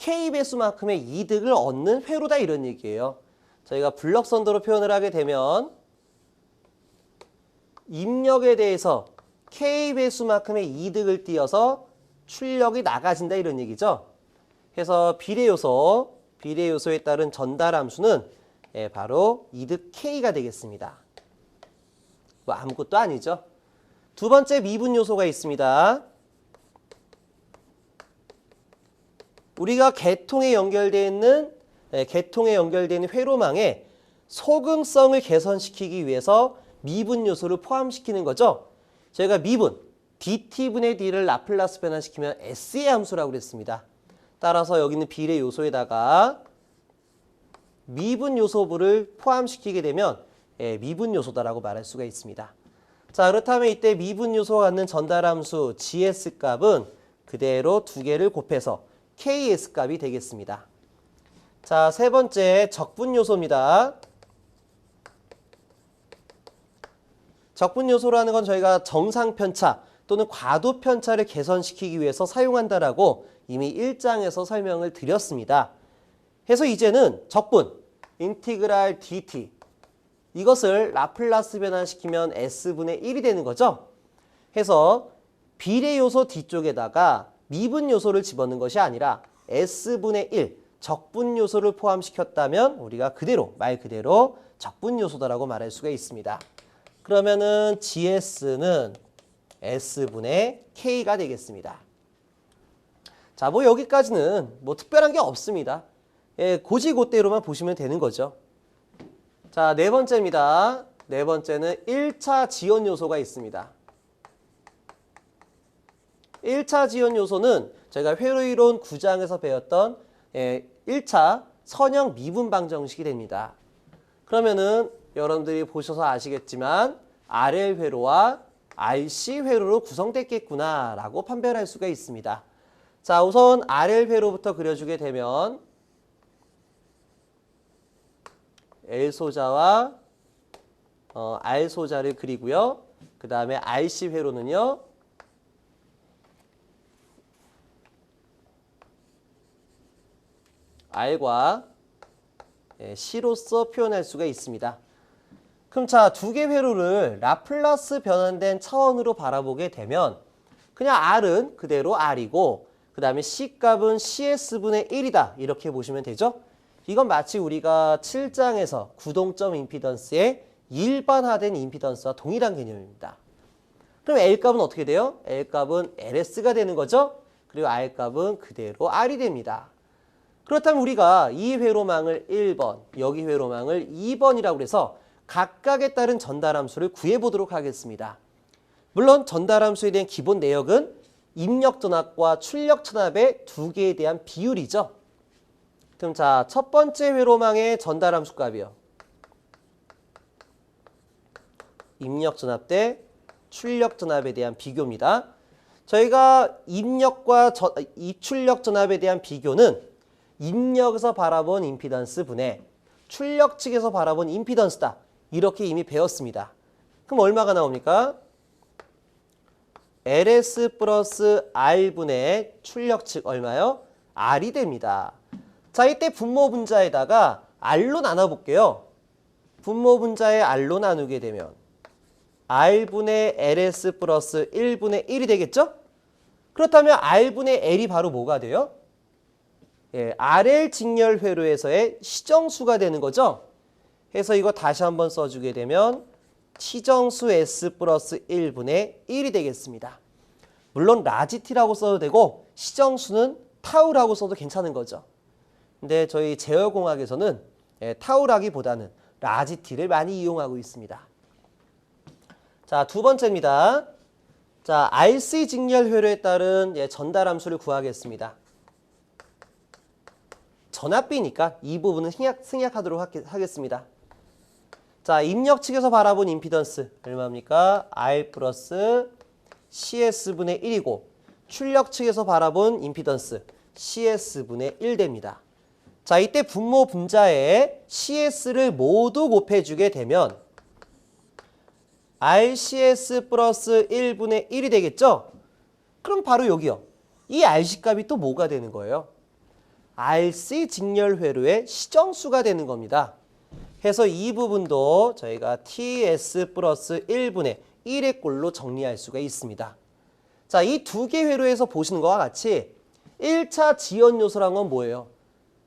K배수만큼의 이득을 얻는 회로다 이런 얘기예요. 저희가 블럭선도로 표현을 하게 되면 입력에 대해서 K배수만큼의 이득을 띄어서 출력이 나가진다 이런 얘기죠. 그래서 비례요소에 따른 전달함수는 바로 이득 K가 되겠습니다. 뭐 아무것도 아니죠. 두 번째 미분 요소가 있습니다. 우리가 개통에 연결되어 있는 회로망에 소금성을 개선시키기 위해서 미분 요소를 포함시키는 거죠. 저희가 미분 dt분의 d를 라플라스 변환시키면 s의 함수라고 그랬습니다. 따라서 여기 있는 비례 요소에다가 미분 요소부를 포함시키게 되면 미분 요소다라고 말할 수가 있습니다. 자, 그렇다면 이때 미분 요소가 갖는 전달함수 gs 값은 그대로 두 개를 곱해서 ks 값이 되겠습니다. 자, 세 번째 적분 요소입니다. 적분 요소라는 건 저희가 정상 편차 또는 과도 편차를 개선시키기 위해서 사용한다라고 이미 1장에서 설명을 드렸습니다. 그래서 이제는 적분 인티그랄 dt 이것을 라플라스 변환시키면 s분의 1이 되는 거죠. 해서 비례 요소 뒤쪽에다가 미분 요소를 집어넣는 것이 아니라 s분의 1 적분 요소를 포함시켰다면 우리가 말 그대로 적분 요소다라고 말할 수가 있습니다. 그러면은 gs는 s분의 k가 되겠습니다. 자, 뭐 여기까지는 뭐 특별한 게 없습니다. 고지고대로만 보시면 되는 거죠. 자, 네 번째입니다. 네 번째는 1차 지연 요소가 있습니다. 1차 지연 요소는 저희가 회로이론 9장에서 배웠던 1차 선형 미분 방정식이 됩니다. 그러면은 여러분들이 보셔서 아시겠지만 RL 회로와 RC 회로로 구성됐겠구나 라고 판별할 수가 있습니다. 자, 우선 RL 회로부터 그려주게 되면 L소자와 R소자를 그리고요. 그 다음에 RC 회로는요. R과 C로서 표현할 수가 있습니다. 그럼 자, 두 개 회로를 라플라스 변환된 차원으로 바라보게 되면 그냥 R은 그대로 R이고 그 다음에 C 값은 CS분의 1이다 이렇게 보시면 되죠. 이건 마치 우리가 7장에서 구동점 임피던스의 일반화된 임피던스와 동일한 개념입니다. 그럼 L 값은 어떻게 돼요? L 값은 LS가 되는 거죠. 그리고 R 값은 그대로 R이 됩니다. 그렇다면 우리가 이 회로망을 1번, 여기 회로망을 2번이라고 해서 각각에 따른 전달함수를 구해보도록 하겠습니다. 물론 전달함수에 대한 기본 내역은 입력전압과 출력전압의 두 개에 대한 비율이죠. 그럼 자, 첫 번째 회로망의 전달함수 값이요. 입력전압 대 출력전압에 대한 비교입니다. 저희가 입력과 출력전압에 대한 비교는 입력에서 바라본 임피던스 분의 출력 측에서 바라본 임피던스다. 이렇게 이미 배웠습니다. 그럼 얼마가 나옵니까? LS 플러스 R분의 출력 측 얼마요? R이 됩니다. 자, 이때 분모 분자에다가 R로 나눠볼게요. 분모 분자에 R로 나누게 되면 R분의 LS 플러스 1분의 1이 되겠죠? 그렇다면 R분의 L이 바로 뭐가 돼요? RL 직렬 회로에서의 시정수가 되는 거죠. 그래서 이거 다시 한번 써주게 되면 시정수 S 플러스 1분의 1이 되겠습니다. 물론 라지티라고 써도 되고 시정수는 타우라고 써도 괜찮은 거죠. 근데 저희 제어공학에서는 타우라기보다는 라지티를 많이 이용하고 있습니다. 자, 두 번째입니다. 자, RC 직렬 회로에 따른 전달함수를 구하겠습니다. 전압비니까 이 부분은 생략하도록 하겠습니다. 자, 입력 측에서 바라본 임피던스 얼마입니까? R 플러스 CS분의 1이고 출력 측에서 바라본 임피던스 CS분의 1 됩니다. 자, 이때 분모 분자에 CS를 모두 곱해주게 되면 RCS 플러스 1분의 1이 되겠죠? 그럼 바로 여기요. 이 RC 값이 또 뭐가 되는 거예요? RC 직렬회로의 시정수가 되는 겁니다. 해서 이 부분도 저희가 TS 플러스 1분의 1의 꼴로 정리할 수가 있습니다. 자, 이 두 개 회로에서 보시는 것과 같이 1차 지연 요소란 건 뭐예요?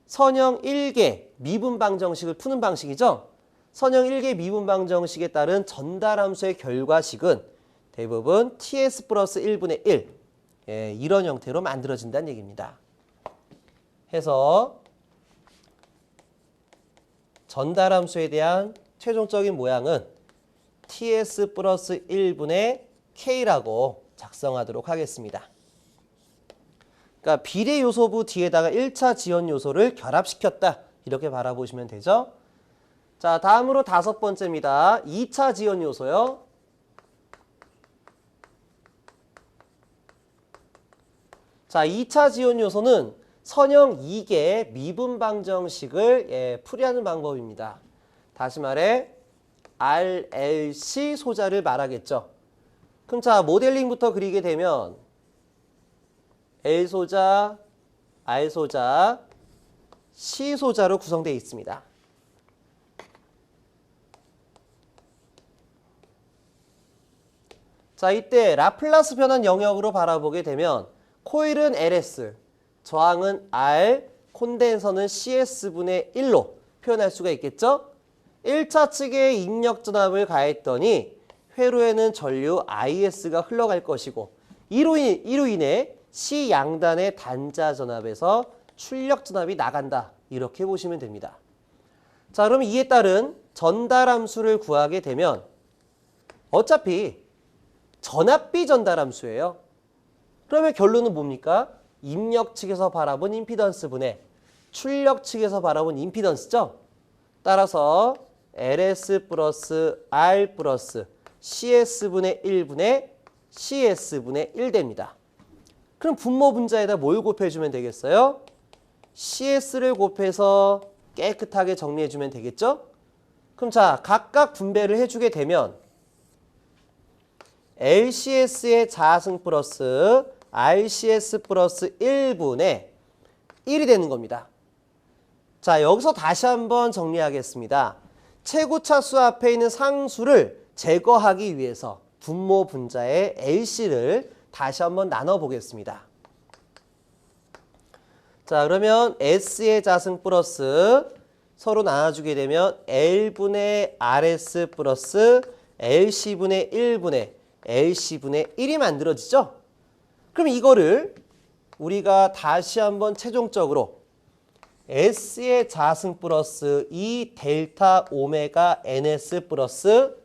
선형 1개 미분방정식을 푸는 방식이죠. 선형 1개 미분방정식에 따른 전달함수의 결과식은 대부분 TS 플러스 1분의 1 이런 형태로 만들어진다는 얘기입니다. 해서 전달함수에 대한 최종적인 모양은 TS 플러스 1분의 K라고 작성하도록 하겠습니다. 그러니까 비례 요소부 뒤에다가 1차 지연 요소를 결합시켰다. 이렇게 바라보시면 되죠. 자, 다음으로 5번째입니다. 2차 지연 요소요. 자, 2차 지연 요소는 선형 2개 미분방정식을 풀이하는 방법입니다. 다시 말해 RLC 소자를 말하겠죠. 그럼 자, 모델링부터 그리게 되면 L소자, R소자, C소자로 구성되어 있습니다. 자, 이때 라플라스 변환 영역으로 바라보게 되면 코일은 LS, 저항은 R, 콘덴서는 CS분의 1로 표현할 수가 있겠죠? 1차 측에 입력 전압을 가했더니 회로에는 전류 IS가 흘러갈 것이고 이로 인해 C 양단의 단자 전압에서 출력 전압이 나간다. 이렇게 보시면 됩니다. 자, 그럼 이에 따른 전달함수를 구하게 되면 어차피 전압비 전달함수예요. 그러면 결론은 뭡니까? 입력 측에서 바라본 임피던스 분의 출력 측에서 바라본 임피던스죠. 따라서 LS 플러스 R 플러스 CS분의 1분의 CS분의 1 됩니다. 그럼 분모 분자에다 뭘 곱해주면 되겠어요? CS를 곱해서 깨끗하게 정리해주면 되겠죠? 그럼 자, 각각 분배를 해주게 되면 LCS의 자승 플러스 RCS 플러스 1분의 1이 되는 겁니다. 자, 여기서 다시 한번 정리하겠습니다. 최고차수 앞에 있는 상수를 제거하기 위해서 분모 분자의 LC를 다시 한번 나눠보겠습니다. 자, 그러면 S의 자승 플러스 서로 나눠주게 되면 L분의 RS 플러스 LC분의 1분의 LC분의 1이 만들어지죠? 그럼 이거를 우리가 다시 한번 최종적으로 S의 자승 플러스 이 델타 오메가 NS 플러스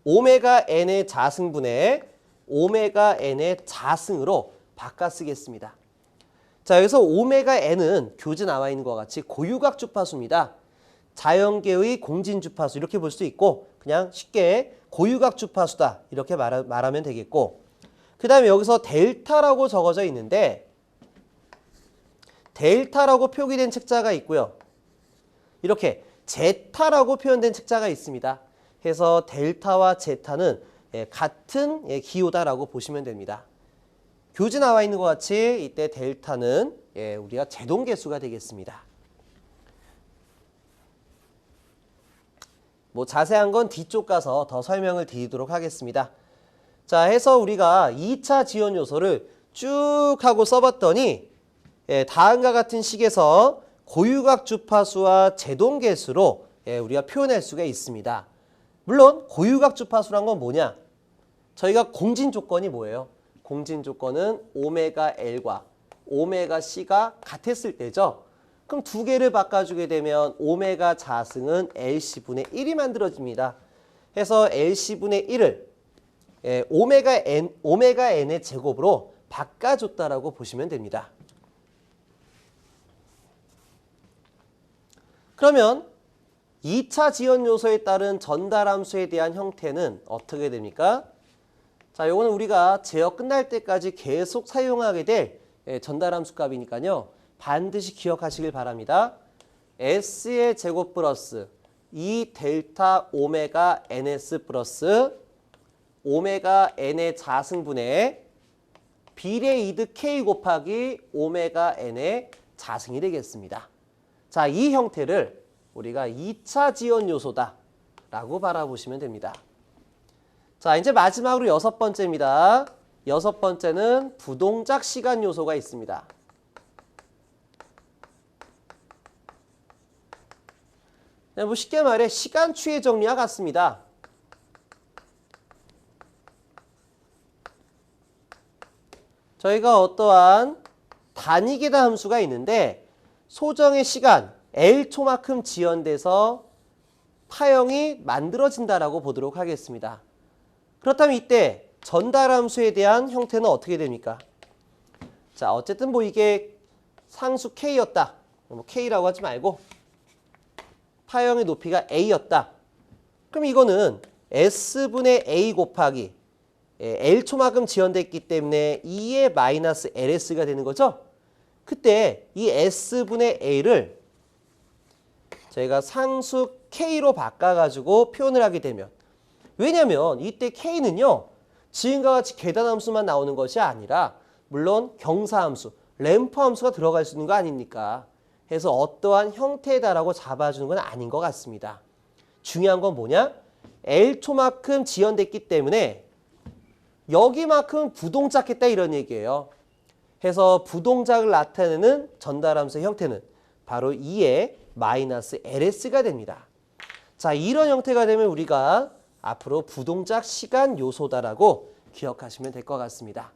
오메가 N의 자승분의 오메가 N의 자승으로 바꿔 쓰겠습니다. 자, 여기서 오메가 N은 교재 나와 있는 것과 같이 고유각 주파수입니다. 자연계의 공진 주파수 이렇게 볼 수 있고 그냥 쉽게 고유각 주파수다 이렇게 말하면 되겠고 그 다음에 여기서 델타라고 적어져 있는데 델타라고 표기된 책자가 있고요. 이렇게 제타라고 표현된 책자가 있습니다. 해서 델타와 제타는 같은 기호다라고 보시면 됩니다. 교재 나와 있는 것 같이 이때 델타는 우리가 제동계수가 되겠습니다. 뭐 자세한 건 뒤쪽 가서 더 설명을 드리도록 하겠습니다. 자, 해서 우리가 2차 지연 요소를 쭉 하고 써봤더니 다음과 같은 식에서 고유각 주파수와 제동계수로 우리가 표현할 수가 있습니다. 물론 고유각 주파수란 건 뭐냐? 저희가 공진 조건이 뭐예요? 공진 조건은 오메가 L과 오메가 C가 같았을 때죠. 그럼 두 개를 바꿔주게 되면 오메가 자승은 LC분의 1이 만들어집니다. 해서 LC분의 1을 오메가 N의 제곱으로 바꿔줬다라고 보시면 됩니다. 그러면 2차 지연 요소에 따른 전달함수에 대한 형태는 어떻게 됩니까? 자, 요거는 우리가 제어 끝날 때까지 계속 사용하게 될 전달함수 값이니까요. 반드시 기억하시길 바랍니다. S의 제곱 플러스 2 델타 오메가 NS 플러스 오메가 N의 자승분의 비례 이득 K 곱하기 오메가 N의 자승이 되겠습니다. 자, 이 형태를 우리가 2차 지연 요소다라고 바라보시면 됩니다. 자, 이제 마지막으로 6번째입니다. 6번째는 부동작 시간 요소가 있습니다. 뭐 쉽게 말해 시간추의 정리와 같습니다. 저희가 어떠한 단위 계산 함수가 있는데 소정의 시간 L초만큼 지연돼서 파형이 만들어진다라고 보도록 하겠습니다. 그렇다면 이때 전달함수에 대한 형태는 어떻게 됩니까? 자, 어쨌든 뭐 이게 상수 K였다. 뭐 K라고 하지 말고 파형의 높이가 A였다. 그럼 이거는 S분의 A 곱하기 L초만큼 지연됐기 때문에 2의 마이너스 LS가 되는 거죠. 그때 이 S분의 A를 저희가 상수 K로 바꿔가지고 표현을 하게 되면, 왜냐면 이때 K는요 지금과 같이 계단함수만 나오는 것이 아니라 물론 경사함수, 램프함수가 들어갈 수 있는 거 아닙니까? 해서 어떠한 형태다라고 잡아주는 건 아닌 것 같습니다. 중요한 건 뭐냐? L초만큼 지연됐기 때문에 여기만큼 부동작했다 이런 얘기예요. 해서 부동작을 나타내는 전달함수의 형태는 바로 2의 마이너스 LS가 됩니다. 자, 이런 형태가 되면 우리가 앞으로 부동작 시간 요소다라고 기억하시면 될 것 같습니다.